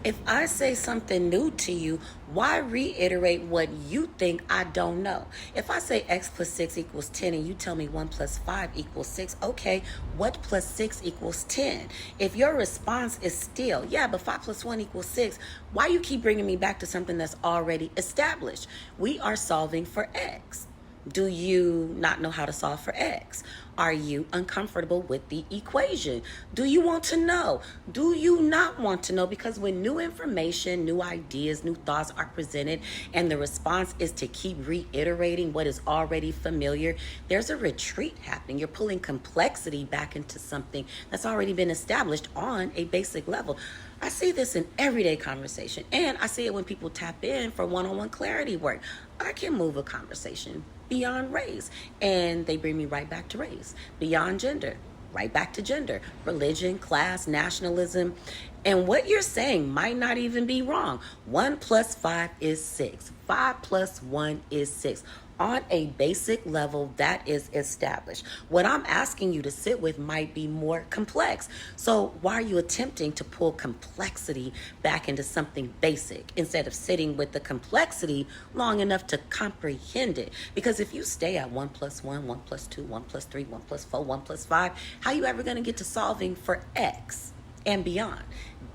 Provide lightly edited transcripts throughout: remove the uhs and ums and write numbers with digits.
If I say something new to you, why reiterate what you think I don't know? If I say x plus 6 equals 10 and you tell me 1 plus 5 equals 6, okay, what plus 6 equals 10? If your response is still, yeah, but 5 plus 1 equals 6, why you keep bringing me back to something that's already established? We are solving for x. Do you not know how to solve for x? Are you uncomfortable with the equation? Do you want to know? Do you not want to know? Because when new information, new ideas, new thoughts are presented and the response is to keep reiterating what is already familiar, there's a retreat happening. You're pulling complexity back into something that's already been established on a basic level. I see this in everyday conversation, and I see it when people tap in for one-on-one clarity work. I can move a conversation beyond race, and they bring me right back to race, beyond gender, right back to gender, religion, class, nationalism. And what you're saying might not even be wrong. 1 plus 5 is 6. 5 plus 1 is 6. On a basic level, that is established. What I'm asking you to sit with might be more complex. So why are you attempting to pull complexity back into something basic instead of sitting with the complexity long enough to comprehend it? Because if you stay at 1 plus 1, 1 plus 2, 1 plus 3, 1 plus 4, 1 plus 5, how are you ever going to get to solving for x and beyond?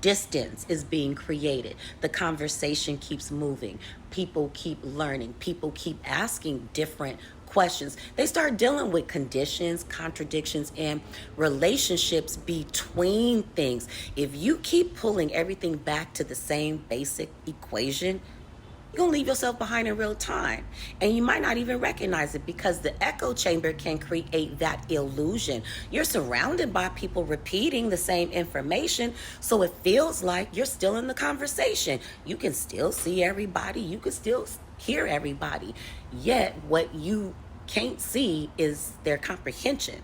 Distance is being created. The conversation keeps moving. People keep learning. People keep asking different questions. They start dealing with conditions, contradictions, and relationships between things. If you keep pulling everything back to the same basic equation, you're going to leave yourself behind in real time. And you might not even recognize it because the echo chamber can create that illusion. You're surrounded by people repeating the same information, so it feels like you're still in the conversation. You can still see everybody. You can still hear everybody. Yet what you can't see is their comprehension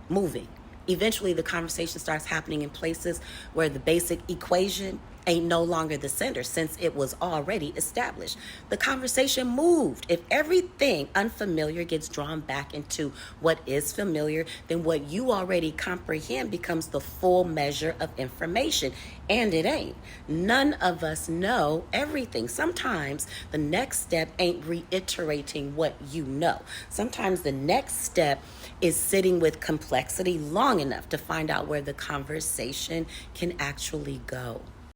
moving. Eventually, the conversation starts happening in places where the basic equation ain't no longer the center since it was already established. The conversation moved. If everything unfamiliar gets drawn back into what is familiar, then what you already comprehend becomes the full measure of information. And it ain't. None of us know everything. Sometimes the next step ain't reiterating what you know. Sometimes the next step is sitting with complexity long enough to find out where the conversation can actually go.